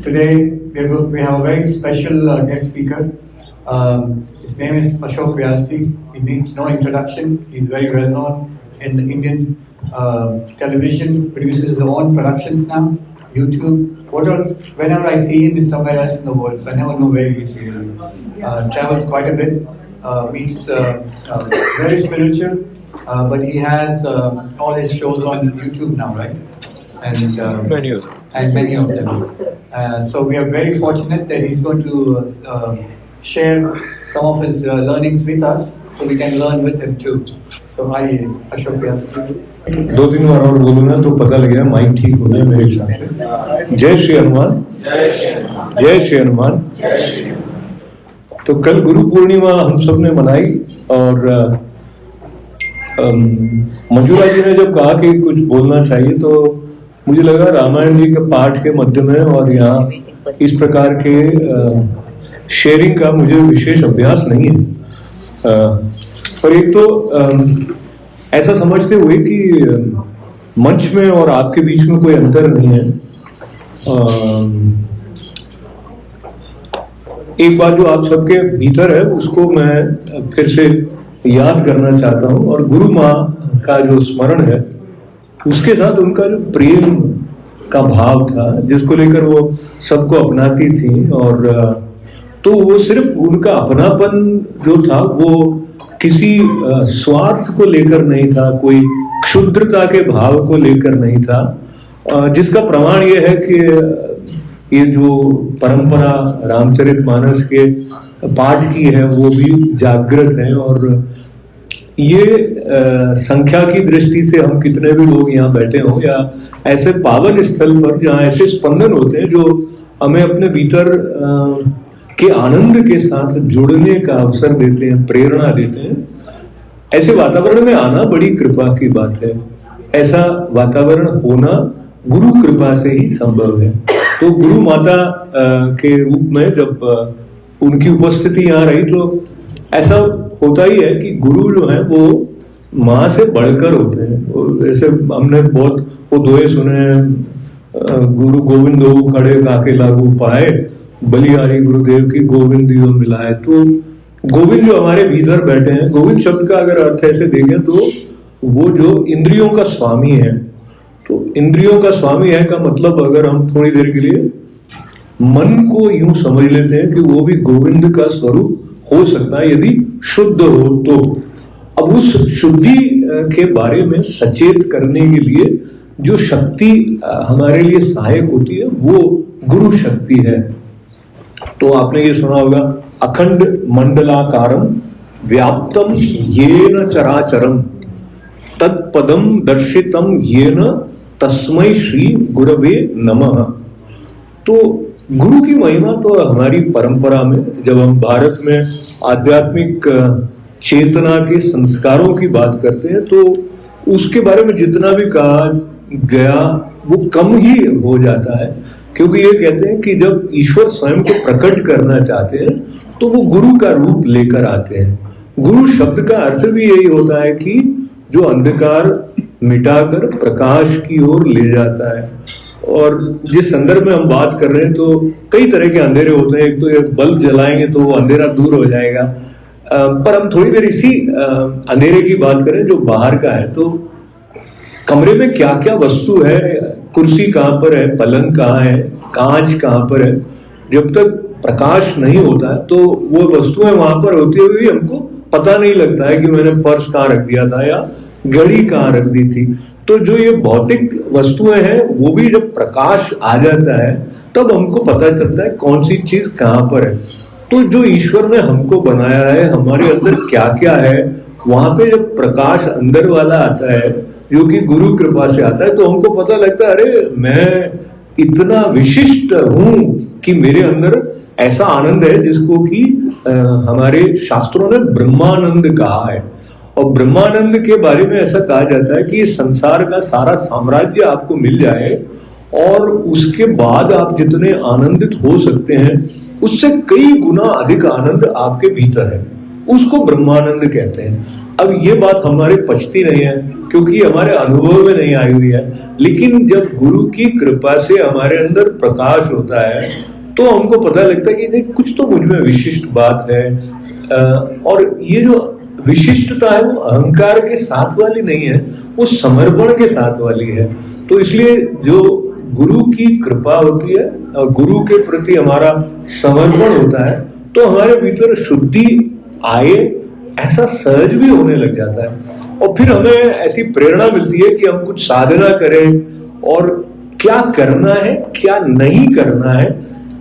Today we have a very special guest speaker. His name is Ashok Vyasji. He needs no introduction. He's very well known in the Indian television, produces his own productions now, YouTube. Whenever I see him, he's somewhere else in the world, so I never know where he is really. Travels quite a bit, meets very spiritual, but he has all his shows on YouTube now, right? And many of them. So we are very fortunate that he's going to share some of his learnings with us, so we can learn with him too. So hi, Ashok Vyasji. 2-3 बार और बोलूंगा तो पता लगेगा mic ठीक हो गया मेरे हिसाब से। जय श्री हनुमान, जय श्री हनुमान। तो कल गुरु पूर्णिमा हम सब ने मनाई और मंजूरा जी ने जब कहा कि कुछ बोलना चाहिए तो मुझे लगा रामायण जी के पाठ के मध्य में और यहाँ इस प्रकार के शेयरिंग का मुझे विशेष अभ्यास नहीं है। पर एक तो ऐसा समझते हुए कि मंच में और आपके बीच में कोई अंतर नहीं है। एक बात जो आप सबके भीतर है उसको मैं फिर से याद करना चाहता हूं और गुरु माँ का जो स्मरण है उसके साथ उनका जो प्रेम का भाव था जिसको लेकर वो सबको अपनाती थी और तो वो सिर्फ उनका अपनापन जो था वो किसी स्वार्थ को लेकर नहीं था, कोई क्षुद्रता के भाव को लेकर नहीं था, जिसका प्रमाण ये है कि ये जो परंपरा रामचरितमानस के पाठ की है वो भी जागृत है और ये संख्या की दृष्टि से हम कितने भी लोग यहाँ बैठे हों या ऐसे पावन स्थल पर जहाँ ऐसे स्पंदन होते हैं जो हमें अपने भीतर के आनंद के साथ जुड़ने का अवसर देते हैं, प्रेरणा देते हैं, ऐसे वातावरण में आना बड़ी कृपा की बात है। ऐसा वातावरण होना गुरु कृपा से ही संभव है। तो गुरु माता के रूप में जब उनकी उपस्थिति यहाँ रही तो ऐसा होता ही है कि गुरु जो है वो माँ से बढ़कर होते हैं। जैसे हमने बहुत वो दोहे सुने हैं, गुरु गोविंद हो खड़े काके लागू पाए, बलिहारी गुरुदेव की गोविंद दियो मिलाए। तो गोविंद जो हमारे भीतर बैठे हैं, गोविंद शब्द का अगर अर्थ ऐसे देखें तो वो जो इंद्रियों का स्वामी है, तो इंद्रियों का स्वामी है का मतलब अगर हम थोड़ी देर के लिए मन को यूं समझ लेते हैं कि वो भी गोविंद का स्वरूप हो सकता है यदि शुद्ध हो तो। अब उस शुद्धि के बारे में सचेत करने के लिए जो शक्ति हमारे लिए सहायक होती है वो गुरु शक्ति है। तो आपने ये सुना होगा, अखंड मंडलाकारम व्याप्तम येन चराचरम तत्पदम दर्शितम येन तस्मै श्री गुरवे नमः। तो गुरु की महिमा तो हमारी परंपरा में जब हम भारत में आध्यात्मिक चेतना के संस्कारों की बात करते हैं तो उसके बारे में जितना भी कहा गया वो कम ही हो जाता है, क्योंकि ये कहते हैं कि जब ईश्वर स्वयं को प्रकट करना चाहते हैं तो वो गुरु का रूप लेकर आते हैं। गुरु शब्द का अर्थ भी यही होता है कि जो अंधकार मिटाकर प्रकाश की ओर ले जाता है। और जिस संदर्भ में हम बात कर रहे हैं तो कई तरह के अंधेरे होते हैं। एक तो ये बल्ब जलाएंगे तो वो अंधेरा दूर हो जाएगा, पर हम थोड़ी देर इसी अंधेरे की बात करें जो बाहर का है। तो कमरे में क्या क्या वस्तु है, कुर्सी कहाँ पर है, पलंग कहाँ है, कांच कहाँ पर है, जब तक प्रकाश नहीं होता है तो वो वस्तुएं वहां पर होती हुई भी हमको पता नहीं लगता है कि मैंने पर्स कहाँ रख दिया था या घड़ी कहाँ रख दी थी। तो जो ये भौतिक वस्तुएं हैं वो भी जब प्रकाश आ जाता है तब हमको पता चलता है कौन सी चीज कहाँ पर है। तो जो ईश्वर ने हमको बनाया है, हमारे अंदर क्या क्या है, वहां पे जब प्रकाश अंदर वाला आता है जो कि गुरु कृपा से आता है तो हमको पता लगता है अरे मैं इतना विशिष्ट हूं कि मेरे अंदर ऐसा आनंद है जिसको कि हमारे शास्त्रों ने ब्रह्मानंद कहा है। और ब्रह्मानंद के बारे में ऐसा कहा जाता है कि इस संसार का सारा साम्राज्य आपको मिल जाए और उसके बाद आप जितने आनंदित हो सकते हैं उससे कई गुना अधिक आनंद आपके भीतर है, उसको ब्रह्मानंद कहते हैं। अब ये बात हमारे पचती नहीं है क्योंकि हमारे अनुभव में नहीं आई हुई है, लेकिन जब गुरु की कृपा से हमारे अंदर प्रकाश होता है तो हमको पता लगता है कि नहीं, कुछ तो मुझ में विशिष्ट बात है। और ये जो विशिष्टता है वो अहंकार के साथ वाली नहीं है, वो समर्पण के साथ वाली है। तो इसलिए जो गुरु की कृपा होती है और गुरु के प्रति हमारा समर्पण होता है तो हमारे भीतर शुद्धि आए, ऐसा सहज भी होने लग जाता है। और फिर हमें ऐसी प्रेरणा मिलती है कि हम कुछ साधना करें और क्या करना है क्या नहीं करना है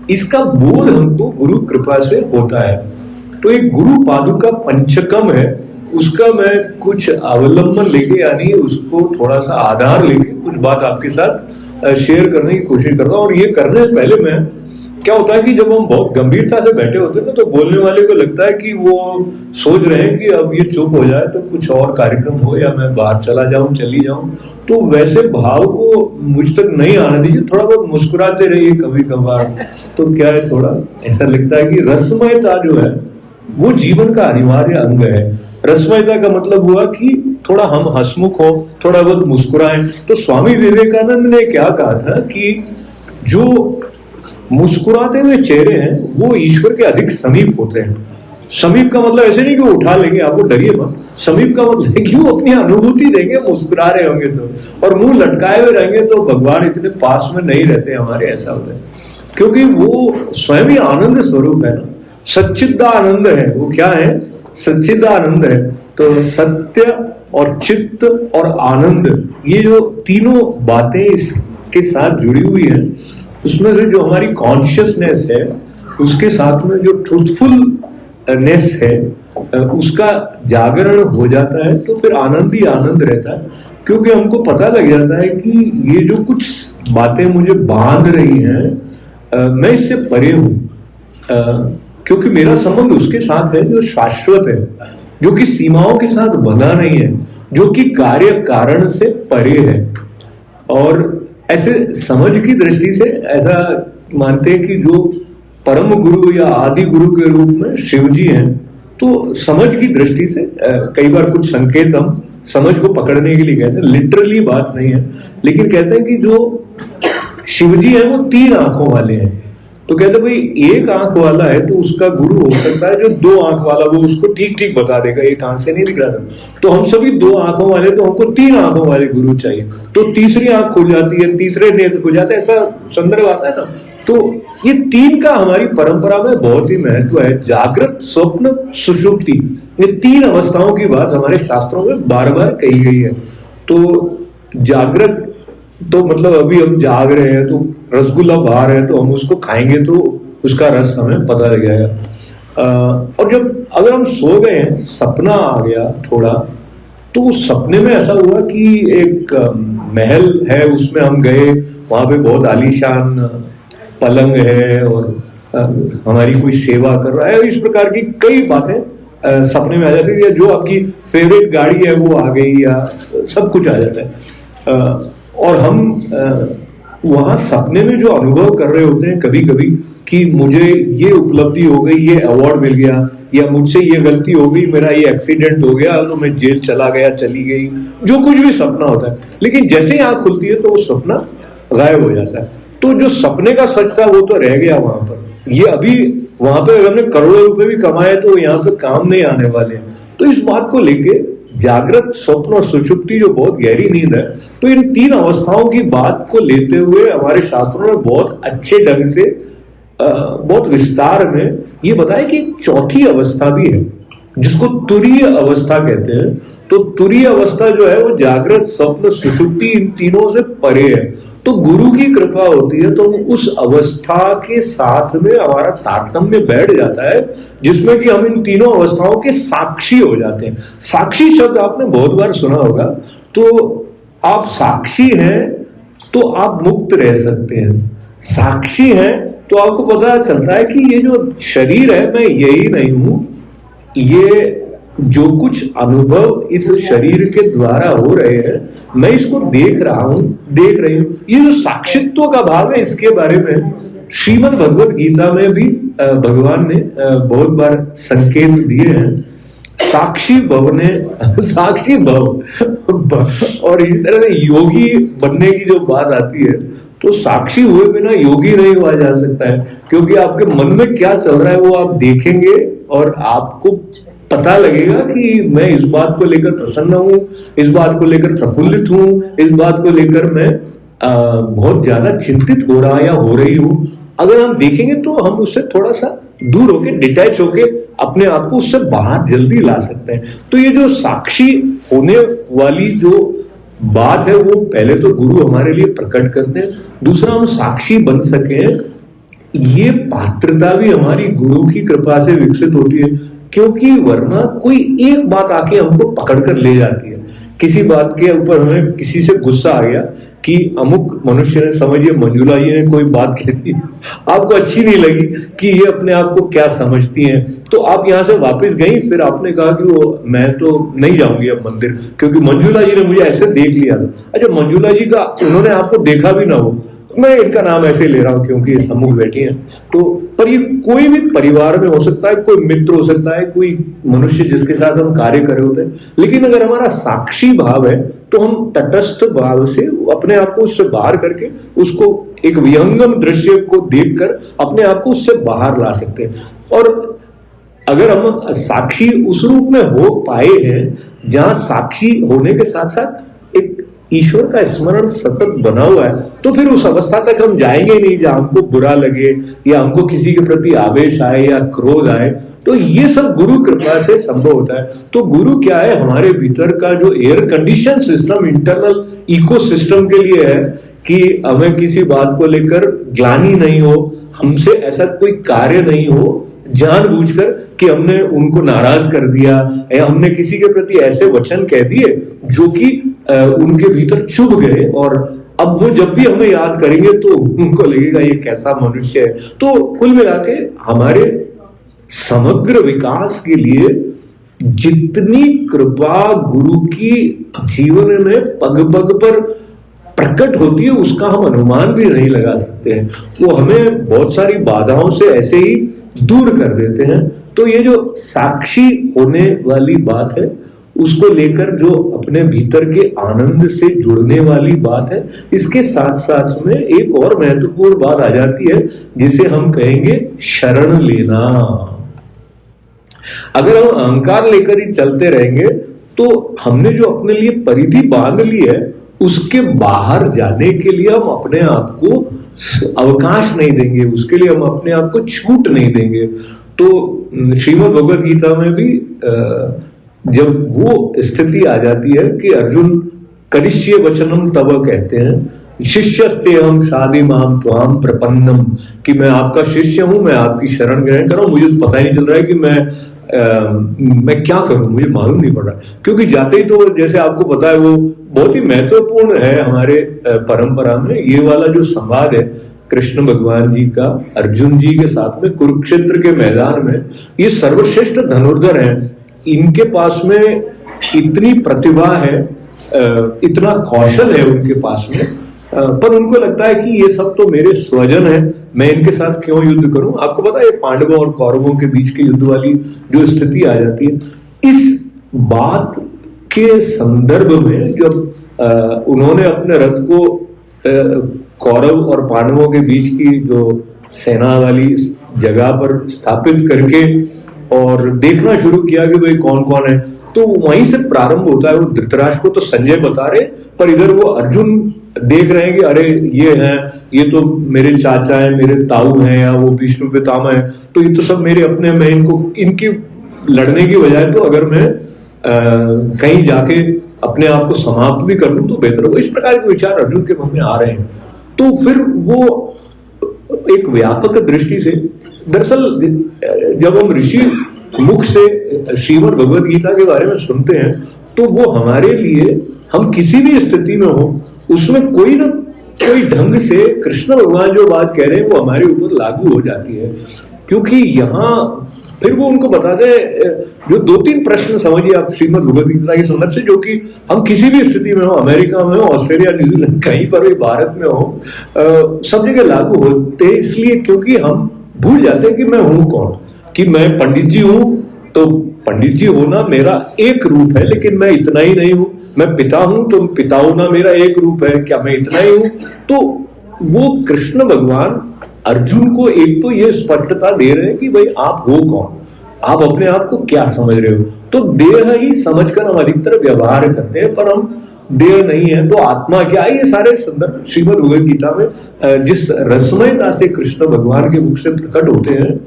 इसका बोध हमको गुरु कृपा से होता है। तो एक गुरु पादुका पंचकम है, उसका मैं कुछ अवलंबन लेके यानी उसको थोड़ा सा आधार लेके कुछ बात आपके साथ शेयर करने की कोशिश करता हूँ। और ये करने से पहले मैं, क्या होता है कि जब हम बहुत गंभीरता से बैठे होते हैं ना तो बोलने वाले को लगता है कि वो सोच रहे हैं कि अब ये चुप हो जाए तो कुछ और कार्यक्रम हो या मैं बाहर चला जाऊं चली जाऊं। तो वैसे भाव को मुझ तक नहीं आने दीजिए, थोड़ा बहुत मुस्कुराते रहिए कभी कभार। तो क्या है, थोड़ा ऐसा लगता है कि रसमयता जो है वो जीवन का अनिवार्य अंग है। रसमयता का मतलब हुआ कि थोड़ा हम हंसमुख हो, थोड़ा बहुत मुस्कुराएं। तो स्वामी विवेकानंद ने क्या कहा था कि जो मुस्कुराते हुए चेहरे हैं वो ईश्वर के अधिक समीप होते हैं। समीप का मतलब ऐसे नहीं कि वो उठा लेंगे, आपको डरिए मत। समीप का मतलब है कि वो अपनी अनुभूति देंगे, मुस्कुरा रहे होंगे तो, और मुंह लटकाए हुए रहेंगे तो भगवान इतने पास में नहीं रहते हमारे, ऐसा होता है। क्योंकि वो स्वयं ही आनंद स्वरूप है ना, सच्चिदानंद है। वो क्या है? सच्चिदानंद है। तो सत्य और चित्त और आनंद, ये जो तीनों बातें इसके साथ जुड़ी हुई है, उसमें से जो हमारी कॉन्शियसनेस है उसके साथ में जो ट्रूथफुलनेस है उसका जागरण हो जाता है तो फिर आनंद ही आनंद रहता है। क्योंकि हमको पता लग जाता है कि ये जो कुछ बातें मुझे बांध रही हैं मैं इससे परे हूं, क्योंकि मेरा संबंध उसके साथ है जो शाश्वत है, जो कि सीमाओं के साथ बंधा नहीं है, जो कि कार्य कारण से परे है। और ऐसे समझ की दृष्टि से ऐसा मानते हैं कि जो परम गुरु या आदि गुरु के रूप में शिव जी हैं, तो समझ की दृष्टि से कई बार कुछ संकेत हम समझ को पकड़ने के लिए कहते हैं, लिटरली बात नहीं है, लेकिन कहते हैं कि जो शिव जी है वो 3 आंखों वाले हैं। तो कहते भाई एक आंख वाला है तो उसका गुरु हो सकता है जो 2 आंख वाला, वो उसको ठीक ठीक बता देगा, एक आंख से नहीं दिख रहा। तो हम सभी 2 आंखों वाले, तो हमको 3 आंखों वाले गुरु चाहिए। तो तीसरी आंख खुल जाती है, तीसरे नेत्र खुल जाते हैं, ऐसा संदर्भ आता है ना। तो ये 3 का हमारी परंपरा में बहुत ही महत्व है। जागृत, स्वप्न, सुषुप्ति, ये 3 अवस्थाओं की बात हमारे शास्त्रों में बार बार कही गई है। तो जागृत तो मतलब अभी हम जाग रहे हैं तो रसगुल्ला बाहर है तो हम उसको खाएंगे तो उसका रस हमें पता लग जाएगा। और जब अगर हम सो गए हैं, सपना आ गया थोड़ा, तो सपने में ऐसा हुआ कि एक महल है, उसमें हम गए, वहां पे बहुत आलीशान पलंग है और हमारी कोई सेवा कर रहा है, इस प्रकार की कई बातें सपने में आ जाती है। जो आपकी फेवरेट गाड़ी है वो आ गई, या सब कुछ आ जाता है। और हम वहां सपने में जो अनुभव कर रहे होते हैं कभी कभी कि मुझे ये उपलब्धि हो गई, ये अवार्ड मिल गया, या मुझसे ये गलती हो गई, मेरा ये एक्सीडेंट हो गया तो मैं जेल चला गया, चली गई, जो कुछ भी सपना होता है। लेकिन जैसे ही आंख खुलती है तो वो सपना गायब हो जाता है। तो जो सपने का सच था वो तो रह गया वहां पर। ये अभी वहां पे अगर हमने करोड़ों रुपए भी कमाए तो यहाँ पे काम नहीं आने वाले हैं। तो इस बात को लेके जागृत, स्वप्न और सुषुप्ति जो बहुत गहरी नींद है, तो इन 3 अवस्थाओं की बात को लेते हुए हमारे शास्त्रों ने बहुत अच्छे ढंग से बहुत विस्तार में ये बताया कि एक चौथी अवस्था भी है जिसको तुरीय अवस्था कहते हैं। तो तुरीय अवस्था जो है वो जागृत, स्वप्न, सुषुप्ति इन तीनों से परे है। तो गुरु की कृपा होती है तो उस अवस्था के साथ में हमारा तारतम्य बैठ जाता है, जिसमें कि हम इन तीनों अवस्थाओं के साक्षी हो जाते हैं। साक्षी शब्द आपने बहुत बार सुना होगा। तो आप साक्षी हैं तो आप मुक्त रह सकते हैं। साक्षी हैं तो आपको पता चलता है कि ये जो शरीर है मैं यही नहीं हूं, ये जो कुछ अनुभव इस शरीर के द्वारा हो रहे हैं मैं इसको देख रहा हूं, देख रही हूं। ये जो साक्षित्व का भाव है इसके बारे में श्रीमद् भगवद गीता में भी भगवान ने बहुत बार संकेत दिए हैं साक्षी भव ने साक्षी भव और इस तरह से योगी बनने की जो बात आती है, तो साक्षी हुए बिना योगी नहीं हुआ जा सकता है, क्योंकि आपके मन में क्या चल रहा है वो आप देखेंगे और आपको पता लगेगा कि मैं इस बात को लेकर प्रसन्न हूं, इस बात को लेकर प्रफुल्लित हूं, इस बात को लेकर मैं बहुत ज्यादा चिंतित हो रहा या हो रही हूं। अगर हम देखेंगे तो हम उससे थोड़ा सा दूर होके, डिटैच होके अपने आप को उससे बाहर जल्दी ला सकते हैं। तो ये जो साक्षी होने वाली जो बात है वो पहले तो गुरु हमारे लिए प्रकट करते हैं, दूसरा हम साक्षी बन सके ये पात्रता भी हमारी गुरु की कृपा से विकसित होती है, क्योंकि वरना कोई एक बात आके हमको पकड़ कर ले जाती है। किसी बात के ऊपर हमें किसी से गुस्सा आ गया कि अमुक मनुष्य ने, समझिए मंजुला जी ने कोई बात कह दी, आपको अच्छी नहीं लगी कि ये अपने आप को क्या समझती हैं, तो आप यहां से वापस गई, फिर आपने कहा कि वो मैं तो नहीं जाऊंगी अब मंदिर, क्योंकि मंजुला जी ने मुझे ऐसे देख लिया था। अच्छा, मंजुला जी का उन्होंने आपको देखा भी ना हो, मैं इनका नाम ऐसे ले रहा हूं क्योंकि ये सम्मुख बैठी हैं, तो पर ये कोई भी परिवार में हो सकता है, कोई मित्र हो सकता है, कोई मनुष्य जिसके साथ हम कार्य कर रहे होते हैं। लेकिन अगर हमारा साक्षी भाव है तो हम तटस्थ भाव से अपने आप को उससे बाहर करके उसको एक विहंगम दृश्य को देखकर अपने आप को उससे बाहर ला सकते हैं। और अगर हम साक्षी उस रूप में हो पाए हैं जहां साक्षी होने के साथ साथ एक ईश्वर का स्मरण सतत बना हुआ है, तो फिर उस अवस्था तक हम जाएंगे नहीं जहां हमको बुरा लगे या हमको किसी के प्रति आवेश आए या क्रोध आए। तो ये सब गुरु कृपा से संभव होता है। तो गुरु क्या है, हमारे भीतर का जो air condition system, internal ecosystem के लिए है कि हमें किसी बात को लेकर ग्लानि नहीं हो, हमसे ऐसा कोई कार्य नहीं हो जानबूझकर कि हमने उनको नाराज कर दिया या हमने किसी के प्रति ऐसे वचन कह दिए जो कि उनके भीतर चुभ गए, और अब वो जब भी हमें याद करेंगे तो उनको लगेगा ये कैसा मनुष्य है। तो कुल मिला के हमारे समग्र विकास के लिए जितनी कृपा गुरु की जीवन में पग पग पर प्रकट होती है उसका हम अनुमान भी नहीं लगा सकते हैं। वो हमें बहुत सारी बाधाओं से ऐसे ही दूर कर देते हैं। तो ये जो साक्षी होने वाली बात है उसको लेकर जो अपने भीतर के आनंद से जुड़ने वाली बात है, इसके साथ साथ में एक और महत्वपूर्ण बात आ जाती है जिसे हम कहेंगे शरण लेना। अगर हम अहंकार लेकर ही चलते रहेंगे तो हमने जो अपने लिए परिधि बांध ली है उसके बाहर जाने के लिए हम अपने आप को अवकाश नहीं देंगे, उसके लिए हम अपने आप को छूट नहीं देंगे। तो श्रीमद् भगवद गीता में भी जब वो स्थिति आ जाती है कि अर्जुन करिष्ये वचनम तव कहते हैं, शिष्यस्ते हम शादी माम त्वाम प्रपन्नम, कि मैं आपका शिष्य हूं, मैं आपकी शरण ग्रहण कर रहा हूं, मुझे तो पता ही नहीं चल रहा है कि मैं क्या करूं, मुझे मालूम नहीं पड़ रहा। क्योंकि जाते ही तो जैसे आपको पता है वो बहुत ही महत्वपूर्ण है हमारे परंपरा में, ये वाला जो संवाद है कृष्ण भगवान जी का अर्जुन जी के साथ में कुरुक्षेत्र के मैदान में। ये सर्वश्रेष्ठ धनुर्धर हैं, इनके पास में इतनी प्रतिभा है, इतना कौशल है उनके पास में, पर उनको लगता है कि ये सब तो मेरे स्वजन है, मैं इनके साथ क्यों युद्ध करूं। आपको पता है पांडवों और कौरवों के बीच के युद्ध वाली जो स्थिति आ जाती है, इस बात के संदर्भ में जब उन्होंने अपने रथ को कौरव और पांडवों के बीच की जो सेना वाली जगह पर स्थापित करके और देखना शुरू किया कि भाई कौन कौन है, तो वहीं से प्रारंभ होता है। वो धृतराष्ट्र को तो संजय बता रहे, पर इधर वो अर्जुन देख रहे हैं कि अरे ये हैं, ये तो मेरे चाचा हैं, मेरे ताऊ हैं, या वो विष्णु पितामह है, तो ये तो सब मेरे अपने, मैं इनकी लड़ने की बजाय तो अगर मैं कहीं जाके अपने आप को समाप्त भी कर लूं तो बेहतर होगा। इस प्रकार के विचार अर्जुन के मन में आ रहे हैं। तो फिर वो एक व्यापक दृष्टि से, दरअसल जब हम ऋषि मुख से श्रीमद् भगवद गीता के बारे में सुनते हैं तो वो हमारे लिए, हम किसी भी स्थिति में हो उसमें कोई ना कोई ढंग से कृष्ण भगवान जो बात कह रहे हैं वो हमारे ऊपर लागू हो जाती है। क्योंकि यहाँ फिर वो उनको बताते हैं, जो 2-3 प्रश्न समझिए आप श्रीमद् भगवद गीता के संदर्भ से, जो कि हम किसी भी स्थिति में हो, अमेरिका में हो, ऑस्ट्रेलिया, न्यूजीलैंड, कहीं पर भी, भारत में हो, सब जगह लागू होते इसलिए क्योंकि हम भूल जाते हैं कि मैं हूं कौन, कि मैं पंडित जी हूं तो पंडित जी होना मेरा एक रूप है, लेकिन मैं इतना ही नहीं हूं। मैं पिता हूं तो पिता होना मेरा एक रूप है, क्या मैं इतना ही हूं? तो वो कृष्ण भगवान अर्जुन को एक तो ये स्पष्टता दे रहे हैं कि भाई आप हो कौन, आप अपने आप को क्या समझ रहे हो। तो देह ही समझकर हम अधिकतर व्यवहार करते हैं, पर हम देह नहीं है तो आत्मा क्या है, ये सारे संदर्भ श्रीमद् भगवद गीता में जिस रसमयता से कृष्ण भगवान के मुख से प्रकट होते हैं।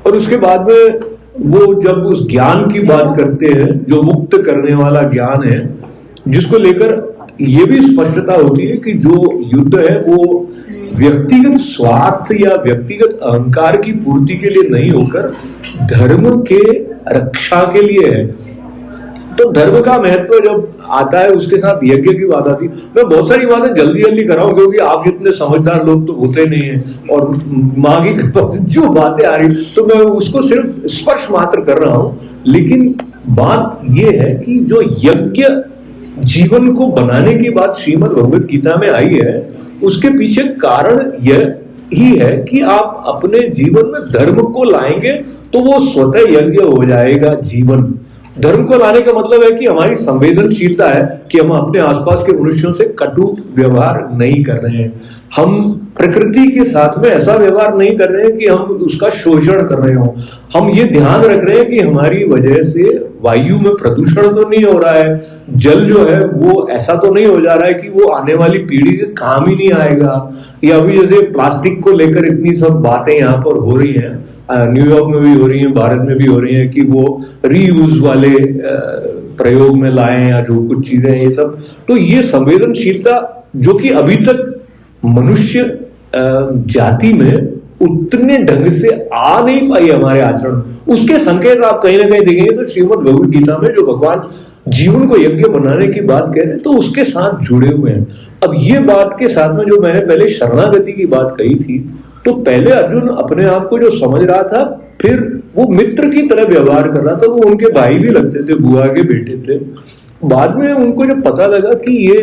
और उसके बाद में वो जब उस ज्ञान की बात करते हैं जो मुक्त करने वाला ज्ञान है, जिसको लेकर ये भी स्पष्टता होती है कि जो युद्ध है वो व्यक्तिगत स्वार्थ या व्यक्तिगत अहंकार की पूर्ति के लिए नहीं होकर धर्म के रक्षा के लिए है। तो धर्म का महत्व जब आता है उसके साथ यज्ञ की बात आती है। मैं बहुत सारी बातें जल्दी जल्दी कराऊं क्योंकि आप जितने समझदार लोग तो होते नहीं हैं, और माँ की जो बातें आ रही तो मैं उसको सिर्फ स्पर्श मात्र कर रहा हूं। लेकिन बात यह है कि जो यज्ञ जीवन को बनाने की बात श्रीमद् भगवद गीता में आई है, उसके पीछे कारण यह ही है कि आप अपने जीवन में धर्म को लाएंगे तो वो स्वतः यज्ञ हो जाएगा जीवन। धर्म को लाने का मतलब है कि हमारी संवेदनशीलता है कि हम अपने आसपास के मनुष्यों से कटु व्यवहार नहीं कर रहे हैं, हम प्रकृति के साथ में ऐसा व्यवहार नहीं कर रहे हैं कि हम उसका शोषण कर रहे हो। हम ये ध्यान रख रहे हैं कि हमारी वजह से वायु में प्रदूषण तो नहीं हो रहा है, जल जो है वो ऐसा तो नहीं हो जा रहा है कि वो आने वाली पीढ़ी के काम ही नहीं आएगा। या अभी जैसे प्लास्टिक को लेकर इतनी सब बातें यहाँ पर हो रही हैं, न्यूयॉर्क में भी हो रही है, भारत में भी हो रही है कि वो रीयूज वाले प्रयोग में लाएं या जो कुछ चीजें ये सब। तो ये संवेदनशीलता जो कि अभी तक मनुष्य जाति में उतने ढंग से आ नहीं पाई हमारे आचरण, उसके संकेत आप कहीं ना कहीं देखेंगे तो श्रीमद् भगवद गीता में जो भगवान जीवन को यज्ञ बनाने की बात कह रहे हैं तो उसके साथ जुड़े हुए हैं। अब ये बात के साथ में जो मैंने पहले शरणागति की बात कही थी, तो पहले अर्जुन अपने आप को जो समझ रहा था, फिर वो मित्र की तरह व्यवहार कर रहा था, वो उनके भाई भी लगते थे, बुआ के बेटे थे। बाद में उनको जब पता लगा कि ये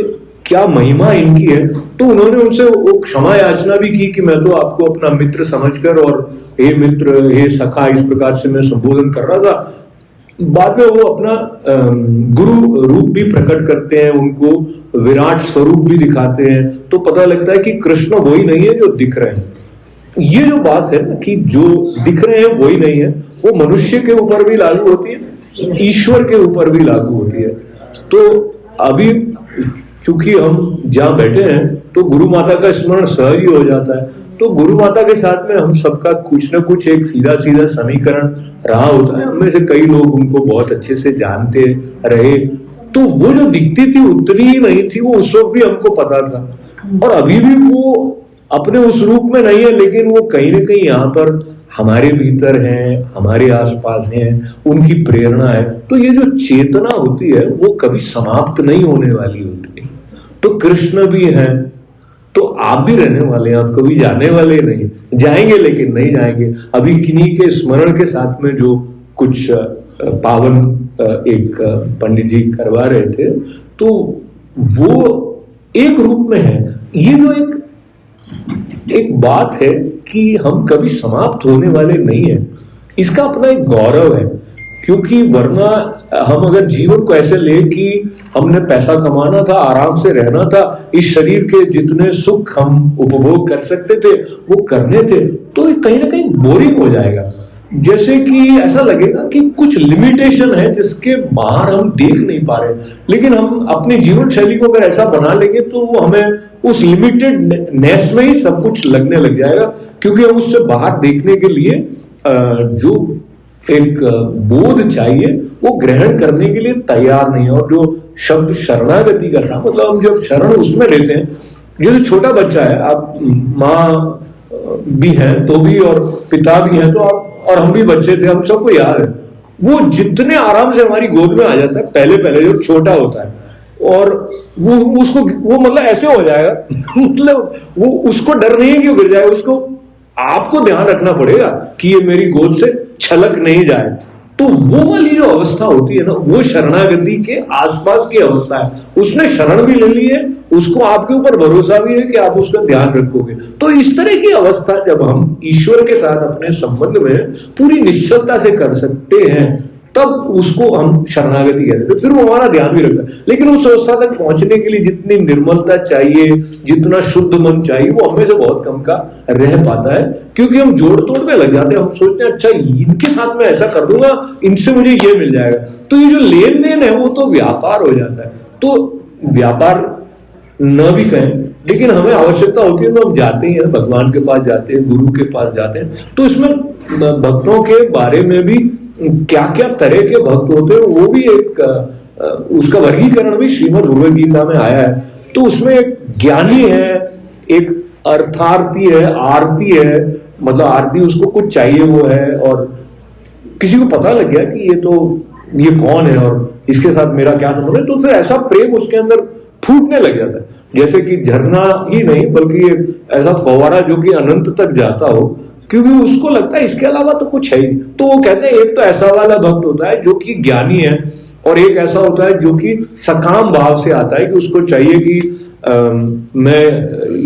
क्या महिमा इनकी है, तो उन्होंने उनसे वो क्षमा याचना भी की कि मैं तो आपको अपना मित्र समझकर और हे मित्र, हे सखा, इस प्रकार से मैं संबोधन कर रहा था। बाद में वो अपना गुरु रूप भी प्रकट करते हैं, उनको विराट स्वरूप भी दिखाते हैं, तो पता लगता है कि कृष्ण वही नहीं है जो दिख रहे हैं। ये जो बात है ना कि जो दिख रहे हैं वही नहीं है, वो मनुष्य के ऊपर भी लागू होती है, ईश्वर के ऊपर भी लागू होती है। तो अभी चूंकि हम जहां बैठे हैं तो गुरु माता का स्मरण सहज ही हो जाता है, तो गुरु माता के साथ में हम सबका कुछ न कुछ एक सीधा सीधा समीकरण रहा होता है। हमें से कई लोग उनको बहुत अच्छे से जानते रहे, तो वो जो दिखती थी उतनी ही नहीं थी, वो उस वक्त भी हमको पता था, और अभी भी वो अपने उस रूप में नहीं है, लेकिन वो कहीं ना कहीं यहाँ पर हमारे भीतर हैं, हमारे आसपास हैं, उनकी प्रेरणा है। तो ये जो चेतना होती है वो कभी समाप्त नहीं होने वाली होती है। तो कृष्ण भी हैं, तो आप भी रहने वाले हैं, आप कभी जाने वाले नहीं, जाएंगे लेकिन नहीं जाएंगे। अभी किन्हीं के स्मरण के साथ में जो कुछ पावन एक पंडित जी करवा रहे थे, तो वो एक रूप में है। ये जो एक बात है कि हम कभी समाप्त होने वाले नहीं है, इसका अपना एक गौरव है, क्योंकि वरना हम अगर जीवन को ऐसे ले कि हमने पैसा कमाना था, आराम से रहना था, इस शरीर के जितने सुख हम उपभोग कर सकते थे वो करने थे, तो कहीं ना कहीं बोरिंग हो जाएगा। जैसे कि ऐसा लगेगा कि कुछ लिमिटेशन है जिसके बाहर हम देख नहीं पा रहे। लेकिन हम अपनी जीवन शैली को अगर ऐसा बना लेंगे तो वो हमें उस लिमिटेड नेस में ही सब कुछ लगने लग जाएगा, क्योंकि हम उससे बाहर देखने के लिए जो एक बोध चाहिए वो ग्रहण करने के लिए तैयार नहीं है। और जो शब्द शरणागति का था, मतलब हम जब शरण उसमें लेते हैं, जैसे छोटा बच्चा है, आप माँ भी हैं तो भी और पिता भी हैं तो आप और हम भी बच्चे थे, हम सबको याद है, वो जितने आराम से हमारी गोद में आ जाता है पहले पहले जो छोटा होता है, और वो उसको वो मतलब ऐसे हो जाएगा मतलब वो उसको डर नहीं है कि वो गिर जाए, उसको आपको ध्यान रखना पड़ेगा कि ये मेरी गोद से छलक नहीं जाए। तो वो वाली जो अवस्था होती है ना, वो शरणागति के आसपास की अवस्था है। उसने शरण भी ले ली है, उसको आपके ऊपर भरोसा भी है कि आप उसका ध्यान रखोगे। तो इस तरह की अवस्था जब हम ईश्वर के साथ अपने संबंध में पूरी निश्चलता से कर सकते हैं, तब उसको हम शरणागति कहते थे, फिर वो हमारा ध्यान भी रखता है। लेकिन उस अवस्था तक पहुंचने के लिए जितनी निर्मलता चाहिए, जितना शुद्ध मन चाहिए, वो हमें से बहुत कम का रह पाता है, क्योंकि हम जोड़ तोड़ में लग जाते हैं। हम सोचते हैं अच्छा इनके साथ में ऐसा कर दूंगा, इनसे मुझे ये मिल जाएगा। तो ये जो लेन देन है वो तो व्यापार हो जाता है। तो व्यापार न भी कहें, लेकिन हमें आवश्यकता होती है तो हम जाते हैं, भगवान के पास जाते हैं, गुरु के पास जाते हैं। तो इसमें भक्तों के बारे में भी क्या क्या तरह के भक्त होते हैं वो भी एक उसका वर्गीकरण भी श्रीमद् भगवद गीता में आया है। तो उसमें एक ज्ञानी है, एक अर्थार्थी है, आरती है, मतलब आरती उसको कुछ चाहिए वो है, और किसी को पता लग गया कि ये कौन है और इसके साथ मेरा क्या संबंध है, तो फिर ऐसा प्रेम उसके अंदर फूटने लग जाता है, जैसे कि झरना ही नहीं बल्कि ऐसा फव्वारा जो कि अनंत तक जाता हो, क्योंकि उसको लगता है इसके अलावा तो कुछ है ही। तो वो कहते हैं एक तो ऐसा वाला भक्त होता है जो कि ज्ञानी है, और एक ऐसा होता है जो कि सकाम भाव से आता है कि उसको चाहिए कि मैं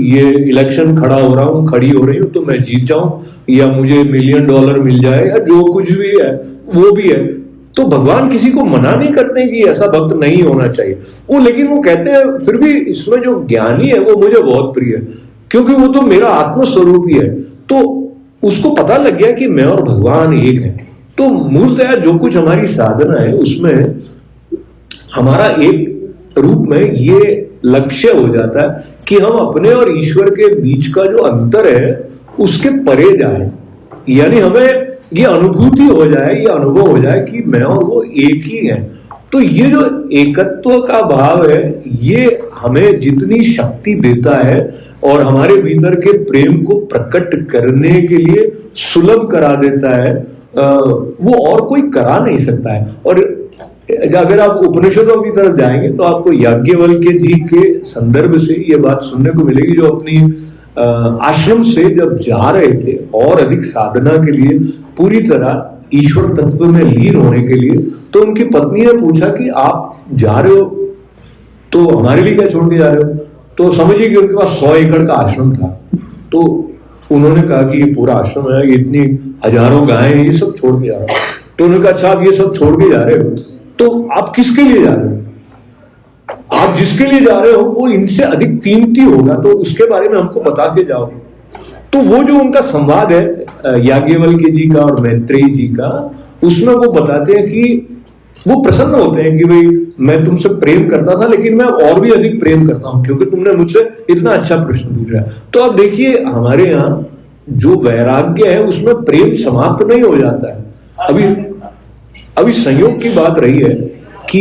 ये इलेक्शन खड़ा हो रहा हूं, खड़ी हो रही हूं, तो मैं जीत जाऊं, या मुझे $1 मिलियन मिल जाए, या जो कुछ भी है वो भी है। तो भगवान किसी को मना नहीं करते कि ऐसा भक्त नहीं होना चाहिए वो, लेकिन वो कहते हैं फिर भी इसमें जो ज्ञानी है वो मुझे बहुत प्रिय है, क्योंकि वो तो मेरा आत्मस्वरूप ही है। तो उसको पता लग गया कि मैं और भगवान एक है। तो मूलतः जो कुछ हमारी साधना है उसमें हमारा एक रूप में ये लक्ष्य हो जाता है कि हम अपने और ईश्वर के बीच का जो अंतर है उसके परे जाए, यानी हमें ये अनुभूति हो जाए, ये अनुभव हो जाए कि मैं और वो एक ही है। तो ये जो एकत्व का भाव है ये हमें जितनी शक्ति देता है और हमारे भीतर के प्रेम को प्रकट करने के लिए सुलभ करा देता है, वो और कोई करा नहीं सकता है। और अगर आप उपनिषदों की तरफ जाएंगे तो आपको याज्ञवल्क्य जी के संदर्भ से ये बात सुनने को मिलेगी, जो अपनी आश्रम से जब जा रहे थे और अधिक साधना के लिए, पूरी तरह ईश्वर तत्व में लीन होने के लिए, तो उनकी पत्नी ने पूछा कि आप जा रहे हो तो हमारे लिए क्या छोड़ के जा रहे हो? तो समझिए कि उनके पास 100 एकड़ का आश्रम था। तो उन्होंने कहा कि ये पूरा आश्रम है, इतनी हजारों गायें, ये सब छोड़ के जा रहे हो। तो उन्होंने कहा अच्छा आप ये सब छोड़ के जा रहे हो तो आप किसके लिए जा रहे हो? आप जिसके लिए जा रहे हो वो इनसे अधिक कीमती होगा, तो उसके बारे में हमको बता के जाओ। तो वो जो उनका संवाद है याज्ञवल्क्य जी का और मैत्रेयी जी का, उसमें वो बताते हैं कि वो प्रसन्न होते हैं कि भाई मैं तुमसे प्रेम करता था लेकिन मैं और भी अधिक प्रेम करता हूं क्योंकि तुमने मुझसे इतना अच्छा प्रश्न पूछा। तो अब देखिए हमारे यहाँ जो वैराग्य है उसमें प्रेम समाप्त नहीं हो जाता है। अभी संयोग की बात रही है कि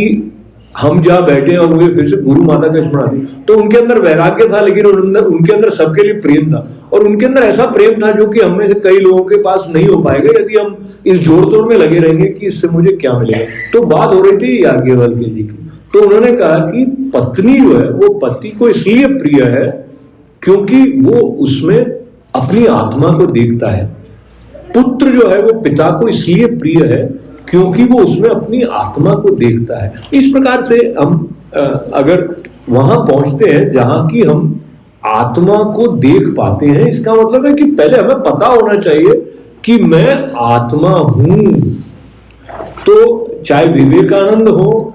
हम जहां बैठे और मुझे फिर से गुरु माता का स्मरण आती, तो उनके अंदर वैराग्य था लेकिन उनके अंदर सबके लिए प्रेम था, और उनके अंदर ऐसा प्रेम था जो कि हम में से कई लोगों के पास नहीं हो पाएगा यदि हम इस जोड़ तोड़ में लगे रहेंगे कि इससे मुझे क्या मिलेगा। तो बात हो रही थी याज्ञवल्क्य जी की, तो उन्होंने कहा कि पत्नी जो है वो पति को इसलिए प्रिय है क्योंकि वो उसमें अपनी आत्मा को देखता है, पुत्र जो है वो पिता को इसलिए प्रिय है क्योंकि वो उसमें अपनी आत्मा को देखता है। इस प्रकार से हम अगर वहां पहुंचते हैं जहां की हम आत्मा को देख पाते हैं, इसका मतलब है कि पहले हमें पता होना चाहिए कि मैं आत्मा हूं। तो चाहे विवेकानंद हो,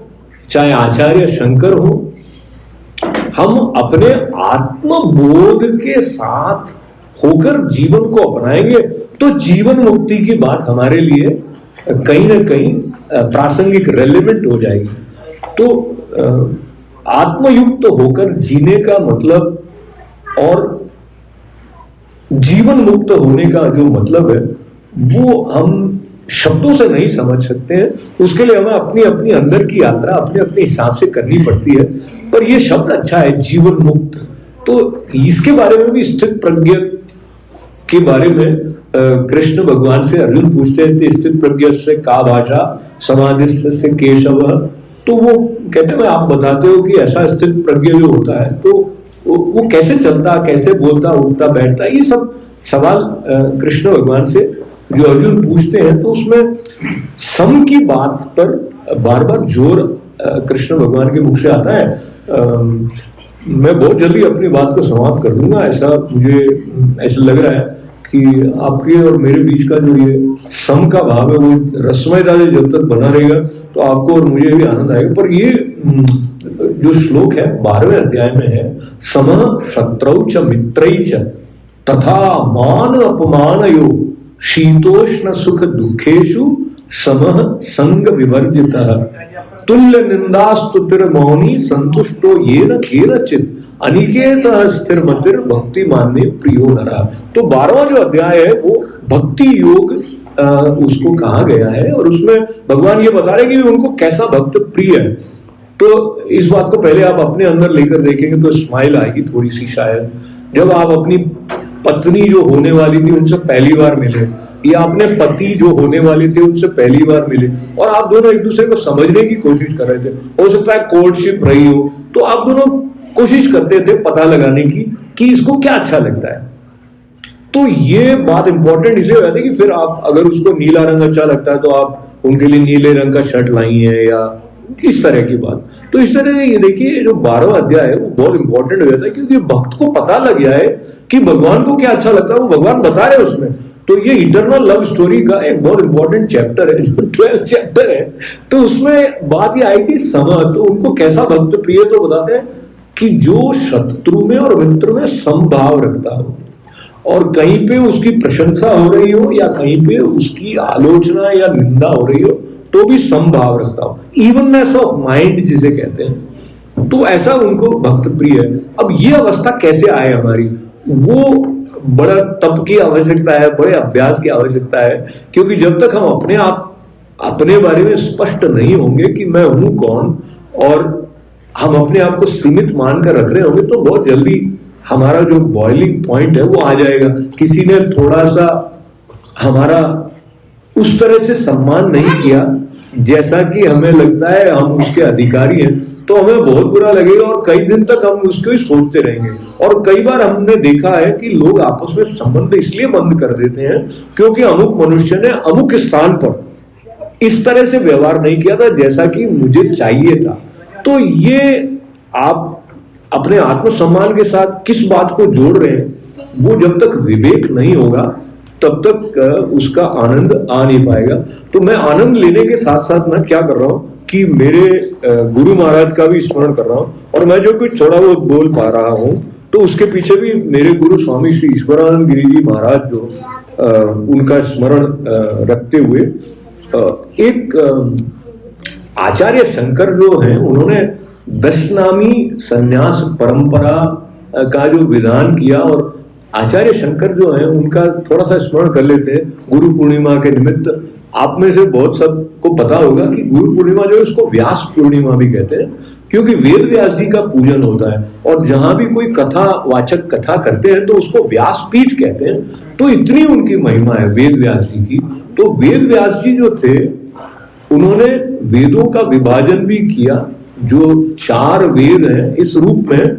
चाहे आचार्य शंकर हो, हम अपने आत्मबोध के साथ होकर जीवन को अपनाएंगे तो जीवन मुक्ति की बात हमारे लिए कहीं ना कहीं प्रासंगिक रेलेवेंट हो जाएगी। तो आत्मयुक्त होकर जीने का मतलब और जीवन मुक्त होने का जो मतलब है वो हम शब्दों से नहीं समझ सकते हैं। उसके लिए हमें अपनी अपनी अंदर की यात्रा अपने अपने हिसाब से करनी पड़ती है। पर यह शब्द अच्छा है, जीवन मुक्त। तो इसके बारे में भी स्थित प्रज्ञ के बारे में कृष्ण भगवान से अर्जुन पूछते थे, स्थित प्रज्ञ से का भाषा समाधि से केशव। तो वो कहते हैं आप बताते हो कि ऐसा स्थित प्रज्ञ जो होता है तो वो कैसे चलता, कैसे बोलता, उठता, बैठता, ये सब सवाल कृष्ण भगवान से जो अर्जुन पूछते हैं। तो उसमें सम की बात पर बार बार जोर कृष्ण भगवान के मुख से आता है। मैं बहुत जल्दी अपनी बात को समाप्त कर दूंगा, ऐसा मुझे ऐसा लग रहा है कि आपके और मेरे बीच का जो ये सम का भाव है वो रसमयता से जब तक बना रहेगा तो आपको और मुझे भी आनंद आएगा। पर ये जो श्लोक है 12वें अध्याय में है, समः शत्रौ च मित्रै च तथा मान अपमानयो शीतोष्ण सुख दुखेषु समः संग विवर्जितः तुल्य निंदास्तुतिर मौनी संतुष्टो येन केनचित् अनिकेत स्थिर मतिर भक्ति मान्य प्रियो नरा। तो 12वां जो अध्याय है वो भक्ति योग उसको कहा गया है और उसमें भगवान ये बता रहे कि उनको कैसा भक्त प्रिय है। तो इस बात को पहले आप अपने अंदर लेकर देखेंगे तो स्माइल आएगी थोड़ी सी शायद। जब आप अपनी पत्नी जो होने वाली थी उनसे पहली बार मिले या अपने पति जो होने वाले थे उनसे पहली बार मिले और आप दोनों एक दूसरे को समझने की कोशिश कर रहे थे, हो सकता है कोर्टशिप रही हो, तो आप दोनों कोशिश करते थे पता लगाने की कि इसको क्या अच्छा लगता है। तो ये बात इंपॉर्टेंट इसलिए हो जाती है कि फिर आप अगर उसको नीला रंग अच्छा लगता है तो आप उनके लिए नीले रंग का शर्ट लाई है या इस तरह की बात। तो इस तरह से ये देखिए जो 12वां अध्याय है वो बहुत इंपॉर्टेंट हो जाता है क्योंकि भक्त को पता लग गया है कि भगवान को क्या अच्छा लगता है, वो भगवान बता रहे उसमें। तो ये इटर्नल लव स्टोरी का एक बहुत इंपॉर्टेंट चैप्टर है जो 12th चैप्टर है। तो उसमें बात ये आई कि समय तो उनको कैसा भक्त प्रिय, तो बताते हैं कि जो शत्रु में और मित्र में समभाव रखता हो और कहीं पे उसकी प्रशंसा हो रही हो या कहीं पे उसकी आलोचना या निंदा हो रही हो तो भी समभाव रखता हो, इवननेस ऑफ माइंड जिसे कहते हैं, तो ऐसा उनको भक्त प्रिय है। अब ये अवस्था कैसे आए हमारी, वो बड़ा तप की आवश्यकता है, बड़े अभ्यास की आवश्यकता है, क्योंकि जब तक हम अपने आप अपने बारे में स्पष्ट नहीं होंगे कि मैं हूं कौन और हम अपने आप को सीमित मानकर रख रहे होंगे तो बहुत जल्दी हमारा जो बॉइलिंग पॉइंट है वो आ जाएगा। किसी ने थोड़ा सा हमारा उस तरह से सम्मान नहीं किया जैसा कि हमें लगता है हम उसके अधिकारी हैं तो हमें बहुत बुरा लगेगा और कई दिन तक हम उसको ही सोचते रहेंगे। और कई बार हमने देखा है कि लोग आपस में संबंध इसलिए बंद कर देते हैं क्योंकि अमुक मनुष्य ने अमुक स्थान पर इस तरह से व्यवहार नहीं किया था जैसा कि मुझे चाहिए था। तो ये आप अपने आत्मसम्मान के साथ किस बात को जोड़ रहे हैं वो जब तक विवेक नहीं होगा तब तक उसका आनंद आ नहीं पाएगा। तो मैं आनंद लेने के साथ साथ मैं क्या कर रहा हूं कि मेरे गुरु महाराज का भी स्मरण कर रहा हूं और मैं जो कुछ थोड़ा बहुत बोल पा रहा हूं तो उसके पीछे भी मेरे गुरु स्वामी श्री ईश्वरानंद गिरी जी महाराज जो उनका स्मरण रखते हुए एक आचार्य शंकर जो हैं उन्होंने 10 नामी संन्यास परंपरा का जो विधान किया और आचार्य शंकर जो हैं उनका थोड़ा सा स्मरण कर लेते हैं गुरु पूर्णिमा के निमित्त। आप में से बहुत सबको पता होगा कि गुरु पूर्णिमा जो है उसको व्यास पूर्णिमा भी कहते हैं क्योंकि वेद व्यास जी का पूजन होता है और जहां भी कोई कथा वाचक कथा करते हैं तो उसको व्यासपीठ कहते हैं। तो इतनी उनकी महिमा है वेद व्यास जी की। तो वेद व्यास जी जो थे उन्होंने वेदों का विभाजन भी किया। जो 4 वेद हैं इस रूप में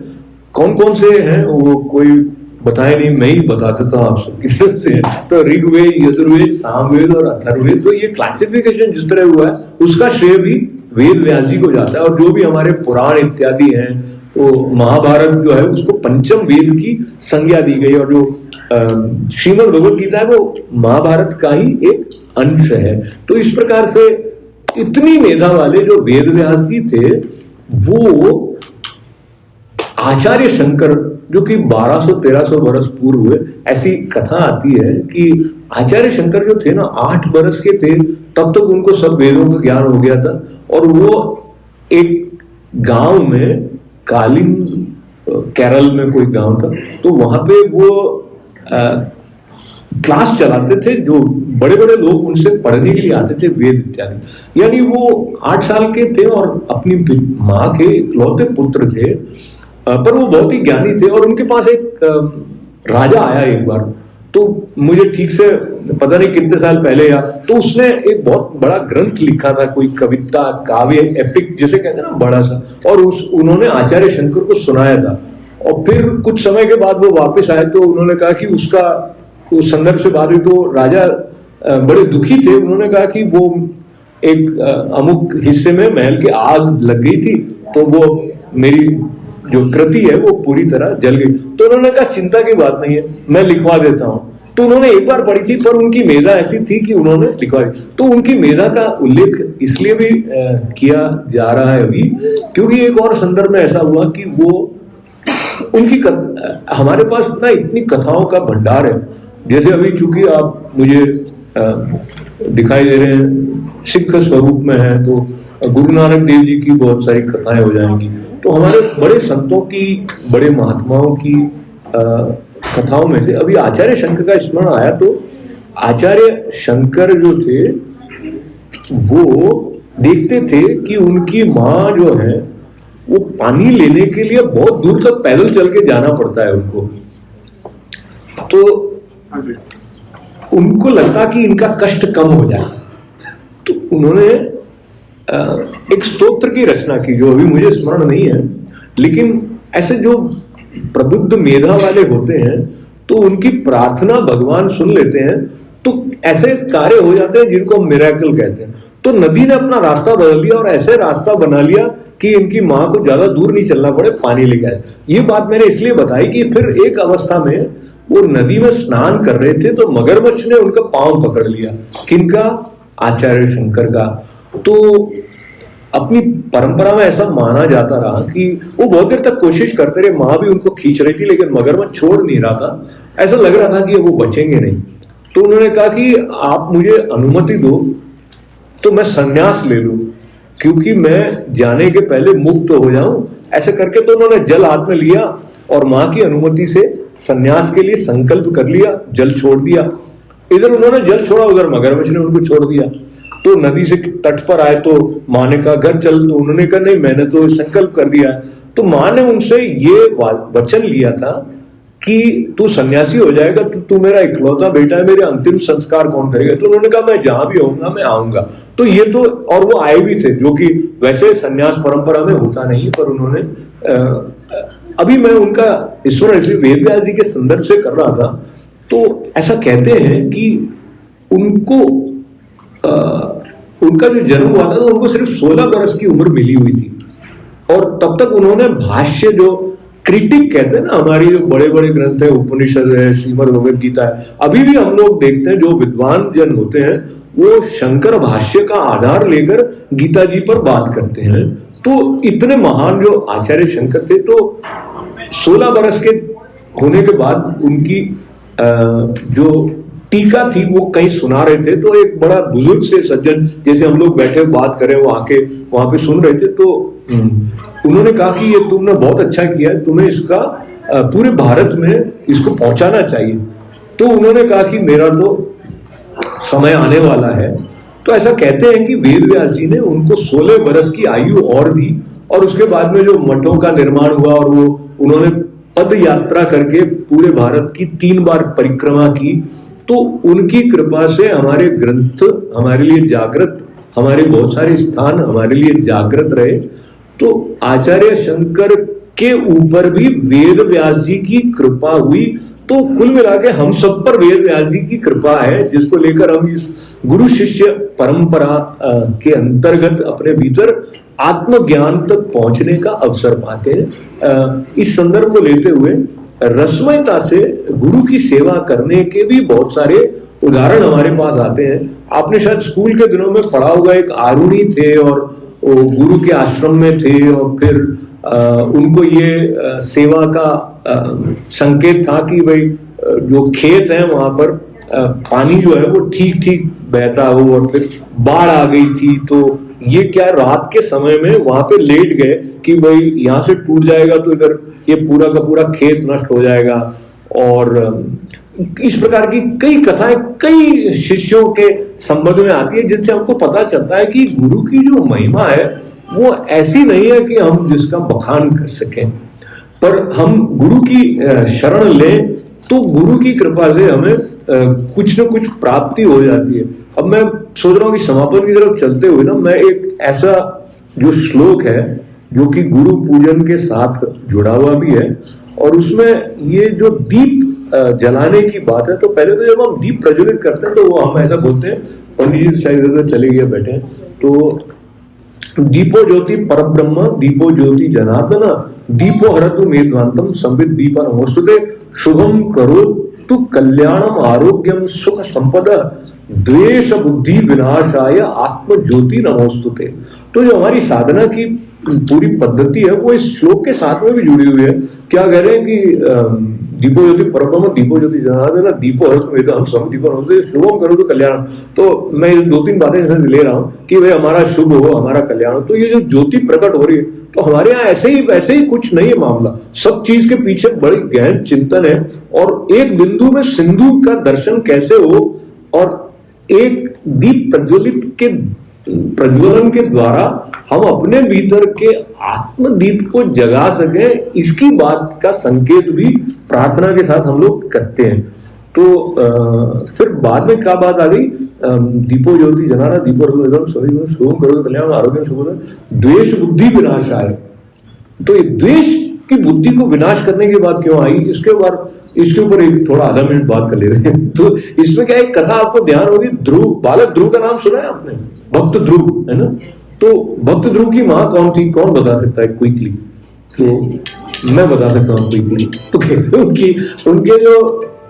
कौन कौन से हैं वो कोई बताए नहीं, मैं ही बता देता हूं आप सबकी तरफ से। तो ऋग्वेद, यजुर्वेद, सामवेद और अथर्ववेद। तो ये क्लासिफिकेशन जिस तरह हुआ है उसका श्रेय भी वेद व्यास जी को जाता है। और जो भी हमारे पुराण इत्यादि हैं तो महाभारत जो है उसको पंचम वेद की संज्ञा दी गई और जो श्रीमद् भगवद गीता है वो महाभारत का ही एक अंश है। तो इस प्रकार से इतनी मेधा वाले जो वेद व्यास जी थे वो आचार्य शंकर जो कि 1200-1300 वर्ष पूर्व हुए, ऐसी कथा आती है कि आचार्य शंकर जो थे ना 8 वर्ष के थे तब तक उनको सब वेदों का ज्ञान हो गया था और वो एक गांव में कालिम केरल में कोई गांव था तो वहां पे वो क्लास चलाते थे। जो बड़े बड़े लोग उनसे पढ़ने के लिए आते थे वेद इत्यादि। यानी वो 8 साल के थे और अपनी माँ के इकलौते पुत्र थे पर वो बहुत ही ज्ञानी थे। और उनके पास एक राजा आया एक बार, तो मुझे ठीक से पता नहीं कितने साल पहले या तो उसने एक बहुत बड़ा ग्रंथ लिखा था, कोई कविता काव्य एपिक जिसे कहते हैं ना बड़ा सा, और उन्होंने आचार्य शंकर को सुनाया था। और फिर कुछ समय के बाद वो वापस आए तो उन्होंने कहा कि उसका उस संदर्भ से बात हुई तो राजा बड़े दुखी थे। उन्होंने कहा कि वो एक अमुक हिस्से में महल की आग लग गई थी तो वो मेरी जो कृति है वो पूरी तरह जल गई। तो उन्होंने कहा चिंता की बात नहीं है, मैं लिखवा देता हूं। तो उन्होंने एक बार पढ़ी थी, पर उनकी मेधा ऐसी थी कि उन्होंने लिखवाई। तो उनकी मेधा का उल्लेख इसलिए भी किया जा रहा है अभी, क्योंकि एक और संदर्भ में ऐसा हुआ कि वो उनकी हमारे पास ना इतनी कथाओं का भंडार है। जैसे अभी चूंकि आप मुझे दिखाई दे रहे हैं सिख स्वरूप में है, तो गुरु नानक देव जी की बहुत सारी कथाएं हो जाएंगी। तो हमारे बड़े संतों की, बड़े महात्माओं की कथाओं में से अभी आचार्य शंकर का स्मरण आया। तो आचार्य शंकर जो थे वो देखते थे कि उनकी माँ जो है वो पानी लेने के लिए बहुत दूर तक पैदल चल के जाना पड़ता है उनको। तो उनको लगता कि इनका कष्ट कम हो जाए, तो उन्होंने एक स्तोत्र की रचना की, जो अभी मुझे स्मरण नहीं है, लेकिन ऐसे जो प्रबुद्ध मेधा वाले होते हैं तो उनकी प्रार्थना भगवान सुन लेते हैं, तो ऐसे कार्य हो जाते हैं जिनको हम मिरेकल कहते हैं। तो नदी ने अपना रास्ता बदल लिया और ऐसे रास्ता बना लिया कि इनकी मां को ज्यादा दूर नहीं चलना पड़े, पानी लेके आए। ये बात मैंने इसलिए बताई कि फिर एक अवस्था में वो नदी में स्नान कर रहे थे तो मगरमच्छ ने उनका पांव पकड़ लिया। किनका? आचार्य शंकर का। तो अपनी परंपरा में ऐसा माना जाता रहा कि वो बहुत देर तक कोशिश करते रहे, मां भी उनको खींच रही थी, लेकिन मगरमच्छ छोड़ नहीं रहा था। ऐसा लग रहा था कि वो बचेंगे नहीं। तो उन्होंने कहा कि आप मुझे अनुमति दो तो मैं संन्यास ले लूं, क्योंकि मैं जाने के पहले मुक्त हो जाऊं। ऐसे करके तो उन्होंने जल हाथ में लिया और मां की अनुमति से संन्यास के लिए संकल्प कर लिया, जल छोड़ दिया। इधर उन्होंने जल छोड़ा, उधर मगरमच्छ ने उनको छोड़ दिया। तो नदी से तट पर आए तो मां ने कहा घर चल, तो उन्होंने कहा नहीं, मैंने तो संकल्प कर दिया। तो मां ने उनसे ये वचन लिया था कि तू सन्यासी हो जाएगा तो तू मेरा इकलौता बेटा है, मेरे अंतिम संस्कार कौन करेगा? तो उन्होंने कहा मैं जहां भी होऊंगा मैं आऊंगा। तो ये तो, और वो आए भी थे, जो कि वैसे संन्यास परंपरा में होता नहीं, पर उन्होंने अभी मैं उनका ईश्वर इसलिए वेद व्यास जी के संदर्भ से कर रहा था। तो ऐसा कहते हैं कि उनको उनका जो जन्म हुआ था तो उनको सिर्फ 16 वर्ष की उम्र मिली हुई थी, और तब तक उन्होंने भाष्य, जो क्रिटिक कहते हैं ना, हमारी जो बड़े बड़े ग्रंथ है, उपनिषद है, श्रीमद् भगवद गीता है, अभी भी हम लोग देखते हैं जो विद्वान जन होते हैं वो शंकर भाष्य का आधार लेकर गीता जी पर बात करते हैं। तो इतने महान जो आचार्य शंकर थे, तो 16 वर्ष के होने के बाद उनकी जो टीका थी वो कहीं सुना रहे थे। तो एक बड़ा बुजुर्ग से सज्जन, जैसे हम लोग बैठे बात करें, वो आके वहां पे सुन रहे थे। तो उन्होंने कहा कि ये तुमने बहुत अच्छा किया है, तुम्हें इसका पूरे भारत में इसको पहुंचाना चाहिए। तो उन्होंने कहा कि मेरा तो समय आने वाला है। तो ऐसा कहते हैं कि वेद व्यास जी ने उनको 16 वर्ष की आयु और दी, और उसके बाद में जो मठों का निर्माण हुआ और वो उन्होंने पद यात्रा करके पूरे भारत की 3 बार परिक्रमा की। तो उनकी कृपा से हमारे ग्रंथ हमारे लिए जागृत, हमारे बहुत सारे स्थान हमारे लिए जागृत रहे। तो आचार्य शंकर के ऊपर भी वेद व्यास जी की कृपा हुई। तो कुल मिला के हम सब पर वेद व्यास जी की कृपा है, जिसको लेकर हम इस गुरु शिष्य परंपरा के अंतर्गत अपने भीतर आत्मज्ञान तक पहुंचने का अवसर पाते हैं। इस संदर्भ को लेते हुए रसमयता से गुरु की सेवा करने के भी बहुत सारे उदाहरण हमारे पास आते हैं। आपने शायद स्कूल के दिनों में पढ़ा होगा, एक आरूणी थे और वो गुरु के आश्रम में थे, और फिर उनको ये सेवा का संकेत था कि भाई जो खेत है वहां पर पानी जो है वो ठीक ठीक बहता हो, और फिर बाढ़ आ गई थी। तो ये क्या, रात के समय में वहां पे लेट गए कि भाई यहाँ से टूट जाएगा तो इधर ये पूरा का पूरा खेत नष्ट हो जाएगा। और इस प्रकार की कई कथाएं कई शिष्यों के संबंध में आती है, जिनसे हमको पता चलता है कि गुरु की जो महिमा है वो ऐसी नहीं है कि हम जिसका बखान कर सकें, पर हम गुरु की शरण लें तो गुरु की कृपा से हमें कुछ न कुछ प्राप्ति हो जाती है। अब मैं सोच रहा हूँ कि समापन की तरफ चलते हुए ना, मैं एक ऐसा जो श्लोक है जो कि गुरु पूजन के साथ जुड़ा हुआ भी है, और उसमें ये जो दीप जलाने की बात है, तो पहले तो जब हम दीप प्रज्वलित करते हैं तो वो हम ऐसा बोलते हैं, पंडित जी शायद इधर चले गए बैठे हैं, तो दीपो ज्योति परब्रह्म दीपो ज्योति जनार्दन दीपो हरतु मेध्वांतम संवित दीपा नमोस्तुते शुभम करो तो कल्याणम आरोग्यम सुख संपदा द्वेष बुद्धि विनाशाय आत्म ज्योति नमोस्तुते। तो जो हमारी साधना की पूरी पद्धति है वो इस श्लोक के साथ में भी जुड़ी हुई है। क्या कह रहे हैं कि दीपो ज्योति परब्रह्म दीपो ज्योति जनार्दन दीपो हम सब दीपो शुभम करो तो कल्याण। तो मैं 2-3 बातें इसमें ले रहा हूं कि भाई हमारा शुभ हो, हमारा कल्याण हो। तो ये जो ज्योति प्रकट हो रही है, तो हमारे यहाँ वैसे ही कुछ नहीं है मामला। सब चीज के पीछे बड़ी गहन चिंतन है। और एक बिंदु में सिंधु का दर्शन कैसे हो और एक दीप प्रज्वलन के द्वारा हम अपने भीतर के आत्मदीप को जगा सके, इसकी बात का संकेत भी प्रार्थना के साथ हम लोग करते हैं। तो फिर बाद में क्या बात आ गई, दीपो ज्योति जनाना दीपो शुभम करो कल्याण आरोग्य शुभ द्वेष बुद्धि विनाश आए। तो द्वेष की बुद्धि को विनाश करने की बात क्यों आई, इसके ऊपर एक थोड़ा आधा मिनट बात कर लेते हैं। तो इसमें क्या एक कथा आपको ध्यान होगी, ध्रुव, बालक ध्रुव का नाम सुना है आपने, भक्त ध्रुव है ना। तो भक्त ध्रुव की माँ कौन थी, कौन बता सकता है क्विकली? तो मैं बता सकता हूँ क्विकली। तो उनके जो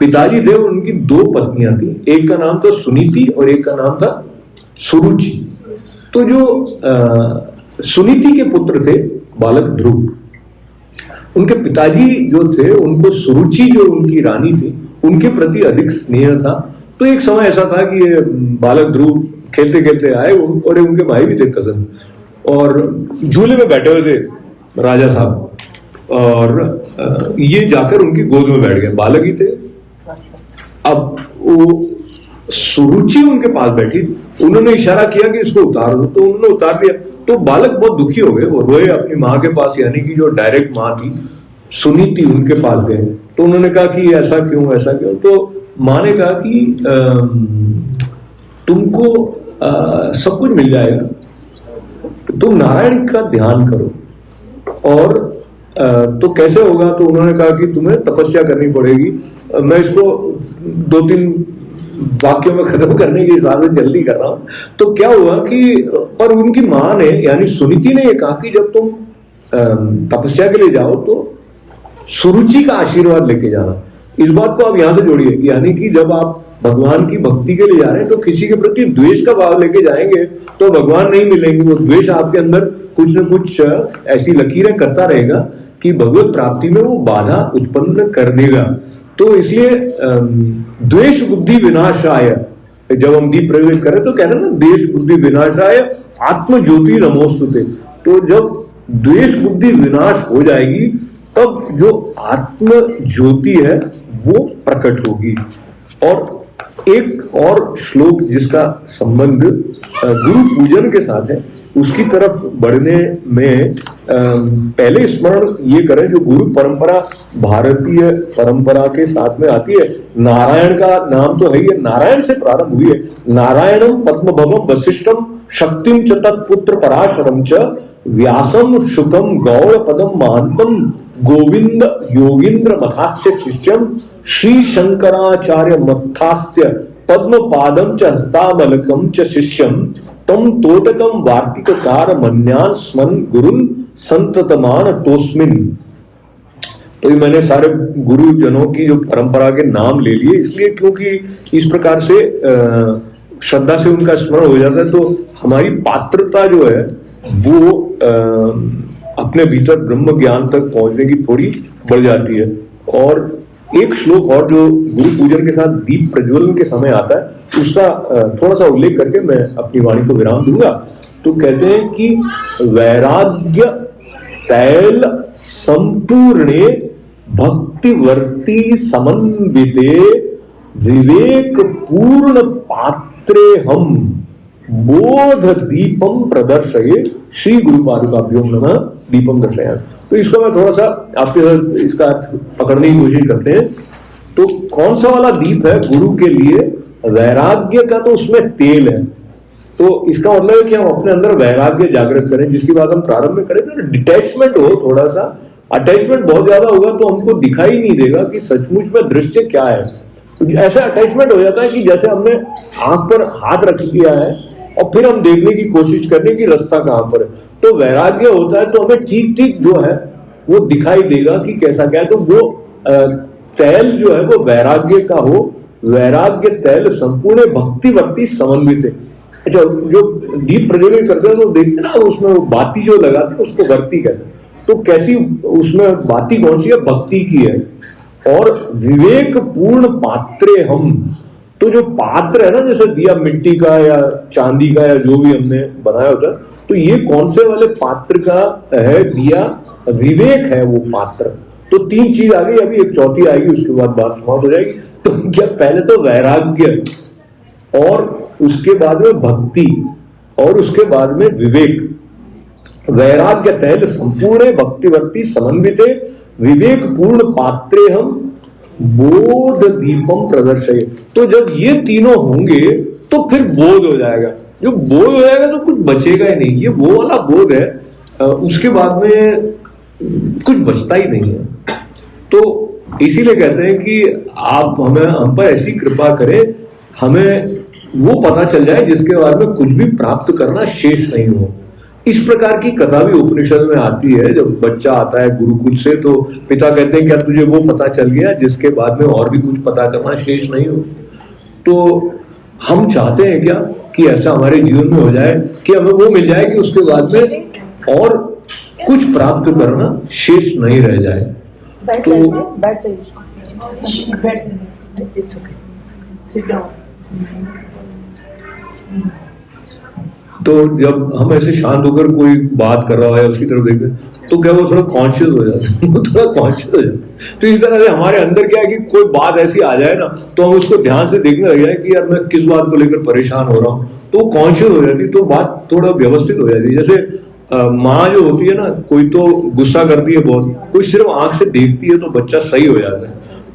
पिताजी थे उनकी 2 पत्नियां थी, एक का नाम था सुनीति और एक का नाम था सुरुचि। तो जो सुनीति के पुत्र थे बालक ध्रुव, उनके पिताजी जो थे उनको सुरुचि जो उनकी रानी थी उनके प्रति अधिक स्नेह था। तो एक समय ऐसा था कि ये बालक ध्रुव खेलते खेलते आए और उनके भाई भी थे कजन, और झूले में बैठे हुए थे राजा साहब, और ये जाकर उनकी गोद में बैठ गए, बालक ही थे। अब वो सुरुचि उनके पास बैठी, उन्होंने इशारा किया कि इसको उतार दो, तो उन्होंने उतार दिया। तो बालक बहुत दुखी हो गए, वो रोए अपनी माँ के पास, यानी कि जो डायरेक्ट माँ थी सुनीति उनके पास गए। तो उन्होंने कहा कि ऐसा क्यों ऐसा क्यों। तो माँ ने कहा कि तुमको सब कुछ मिल जाएगा, तुम नारायण का ध्यान करो। और तो कैसे होगा, तो उन्होंने कहा कि तुम्हें तपस्या करनी पड़ेगी। मैं इसको 2-3 वाक्यों में खत्म करने के हिसाब से जल्दी कर रहा हूं। तो क्या हुआ कि और उनकी माँ ने यानी सुनीति ने ये कहा कि जब तुम तपस्या के लिए जाओ तो सुरुचि का आशीर्वाद लेके जाना। इस बात को आप यहां से जोड़िए, यानी कि जब आप भगवान की भक्ति के लिए जा रहे हैं तो किसी के प्रति द्वेष का भाव लेके जाएंगे तो भगवान नहीं मिलेंगे। वो द्वेष आपके अंदर कुछ न कुछ ऐसी लकीरें करता रहेगा कि भगवत प्राप्ति में वो बाधा उत्पन्न कर देगा। तो इसलिए द्वेष बुद्धि विनाशाय, जब हम दीप प्रज्वलित करें तो कह रहे हैं ना, द्वेष बुद्धि विनाशाय आत्म ज्योति नमोस्तुते। तो जब द्वेष बुद्धि विनाश हो जाएगी तब जो आत्म ज्योति है वो प्रकट होगी। और एक और श्लोक जिसका संबंध गुरु पूजन के साथ है, उसकी तरफ बढ़ने में पहले स्मरण ये करें जो गुरु परंपरा भारतीय परंपरा के साथ में आती है। नारायण का नाम तो है ही, नारायण से प्रारंभ हुई है। नारायणम पद्मभवम वशिष्ठम शक्तिम च तत्पुत्र पराशरम च व्यासम शुकम गौड़ पदम महांतम गोविंद योगींद्र मथास्य शिष्यम श्री शंकराचार्य मथास्य पद्म पादम च हस्तामलकम च शिष्यम तम तोटकम वार्तिककार मन्यान स्मन गुरुन संततमान तोस्मिन। तो ये मैंने सारे गुरुजनों की जो परंपरा के नाम ले लिए इसलिए क्योंकि इस प्रकार से श्रद्धा से उनका स्मरण हो जाता है तो हमारी पात्रता जो है वो अपने भीतर ब्रह्म ज्ञान तक पहुंचने की थोड़ी बढ़ जाती है। और एक श्लोक और जो गुरु पूजन के साथ दीप प्रज्वलन के समय आता है उसका थोड़ा सा उल्लेख करके मैं अपनी वाणी को विराम दूंगा। तो कहते हैं कि वैराग्य तैल संपूर्णे भक्तिवर्ती समन्विते विवेक पूर्ण पात्रे हम बोध दीपम प्रदर्शये श्री गुरु पादुकाभ्यो नमः दीपम दर्शयामि। तो इसको मैं थोड़ा सा आपके साथ इसका पकड़ने की कोशिश करते हैं। तो कौन सा वाला दीप है गुरु के लिए? वैराग्य का तो उसमें तेल है। तो इसका मतलब है कि हम अपने अंदर वैराग्य जागृत करें, जिसकी बात हम प्रारंभ में करें तो डिटैचमेंट हो थोड़ा सा। अटैचमेंट बहुत ज्यादा होगा तो हमको दिखाई नहीं देगा कि सचमुच में दृश्य क्या है। तो ऐसा अटैचमेंट हो जाता है कि जैसे हमने आंख पर हाथ रख दिया है और फिर हम देखने की कोशिश करने की रास्ता कहां पर है। तो वैराग्य होता है तो हमें ठीक ठीक जो है वो दिखाई देगा कि कैसा क्या है। तो वो तैल जो है वो वैराग्य का हो, वैराग्य तैल संपूर्ण भक्ति भक्ति समन्वित है। अच्छा, जो दीप प्रज्वलित करते हैं तो देखते ना, उसमें वो बाती जो लगाते हैं उसको वर्ती कहते हैं। तो कैसी उसमें बाती कौन सी है? भक्ति की है। और विवेक पूर्ण पात्रे हम, तो जो पात्र है ना, जैसे दिया मिट्टी का या चांदी का या जो भी हमने बनाया होता है, तो ये कौन से वाले पात्र का है? दिया विवेक है वो पात्र। तो तीन चीज आ गई, अभी एक चौथी आएगी, उसके बाद बात समाप्त हो जाएगी। तो क्या, पहले तो वैराग्य, और उसके बाद में भक्ति, और उसके बाद में विवेक। वैराग्य तैल संपूर्ण भक्तिवर्ती समन्विते विवेक पूर्ण पात्रे हम बोध दीपम प्रदर्शय। तो जब ये तीनों होंगे तो फिर बोध हो जाएगा। जो बोध हो जाएगा तो कुछ बचेगा ही नहीं, ये वो वाला बोध है। उसके बाद में कुछ बचता ही नहीं है। तो इसीलिए कहते हैं कि आप हम पर ऐसी कृपा करें, हमें वो पता चल जाए जिसके बाद में कुछ भी प्राप्त करना शेष नहीं हो। इस प्रकार की कथा भी उपनिषद में आती है। जब बच्चा आता है गुरुकुल से, तो पिता कहते हैं क्या तुझे वो पता चल गया जिसके बाद में और भी कुछ पता करना शेष नहीं हो? तो हम चाहते हैं क्या कि ऐसा हमारे जीवन में हो जाए कि हमें वो मिल जाए कि उसके बाद में और कुछ प्राप्त करना शेष नहीं रह जाए। तो जब हम ऐसे शांत होकर कोई बात कर रहा है उसकी तरफ देखते तो क्या वो थोड़ा कॉन्शियस हो जाता है, वो थोड़ा कॉन्शियस हो जाता है। तो इस तरह से हमारे अंदर क्या है कि कोई बात ऐसी आ जाए ना, तो हम उसको ध्यान से देखने लग जाए कि यार मैं किस बात को लेकर परेशान हो रहा हूँ, तो वो कॉन्शियस हो जाती है, तो बात थोड़ा व्यवस्थित हो जाती है। जैसे माँ जो होती है ना, कोई तो गुस्सा करती है बहुत, कोई सिर्फ आंख से देखती है तो बच्चा सही हो जाता है।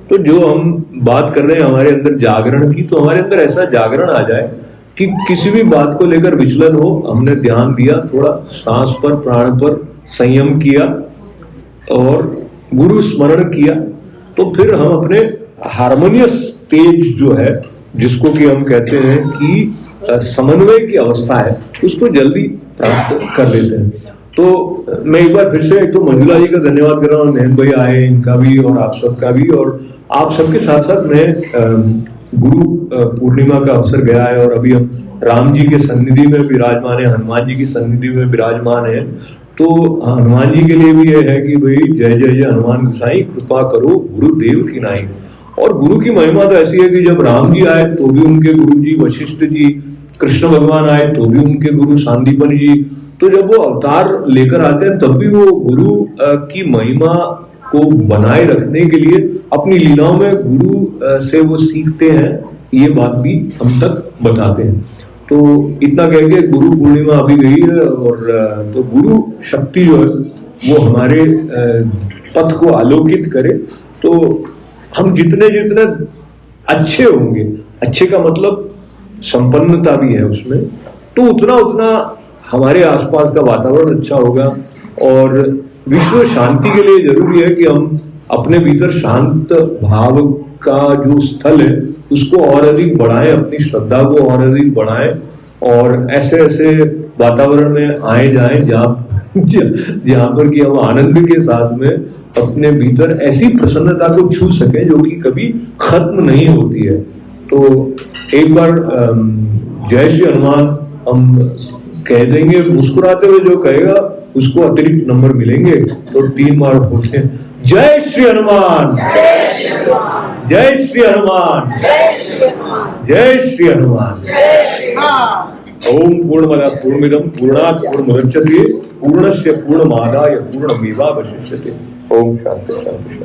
तो जो हम बात कर रहे हैं हमारे अंदर जागरण की, तो हमारे अंदर ऐसा जागरण आ जाए कि किसी भी बात को लेकर विचलन हो, हमने ध्यान दिया, थोड़ा सांस पर, प्राण पर संयम किया और गुरु स्मरण किया, तो फिर हम अपने हार्मोनियस स्टेज जो है, जिसको कि हम कहते हैं कि समन्वय की अवस्था है, उसको जल्दी प्राप्त कर लेते हैं। तो मैं एक बार फिर से एक तो मंजुला जी का धन्यवाद कर रहा हूँ, नयन भाई आए, इनका भी और आप सबका भी, और आप सबके साथ साथ मैं गुरु पूर्णिमा का अवसर गया है और अभी हम राम जी के सन्निधि में विराजमान है, हनुमान जी की सन्निधि में विराजमान है। तो हनुमान जी के लिए भी यह है कि भाई जय जय जय हनुमान गोसाई, कृपा करो गुरुदेव की नाई। और गुरु की महिमा तो ऐसी है कि जब राम जी आए तो भी उनके गुरु जी वशिष्ठ जी, कृष्ण भगवान आए तो भी उनके गुरु सांदीपनि जी। तो जब वो अवतार लेकर आते हैं तब भी वो गुरु की महिमा को बनाए रखने के लिए अपनी लीलाओं में गुरु से वो सीखते हैं, ये बात भी हम तक बताते हैं। तो इतना कह के गुरु पूर्णिमा अभी गई है, और तो गुरु शक्ति जो है वो हमारे पथ को आलोकित करे। तो हम जितने जितने अच्छे होंगे, अच्छे का मतलब संपन्नता भी है उसमें, तो उतना उतना हमारे आसपास का वातावरण अच्छा होगा। और विश्व शांति के लिए जरूरी है कि हम अपने भीतर शांत भाव का जो स्थल है उसको और अधिक बढ़ाएं, अपनी श्रद्धा को और अधिक बढ़ाएं, और ऐसे ऐसे वातावरण में आए जाएं जहां पर कि हम आनंद के साथ में अपने भीतर ऐसी प्रसन्नता को छू सकें जो कि कभी खत्म नहीं होती है। तो एक बार जय श्री हनुमान हम कह देंगे, मुस्कुराते हुए जो कहेगा उसको अतिरिक्त नंबर मिलेंगे। तो 3 बार बोलते हैं, जय श्री हनुमान, जय श्री हनुमान, जय श्री हनुमान। ओम पूर्णमदः पूर्णमिदं पूर्णात् पूर्णमुदच्यते पूर्णस्य पूर्णमादाय पूर्णमेवावशिष्यते। ओम शांति शांति।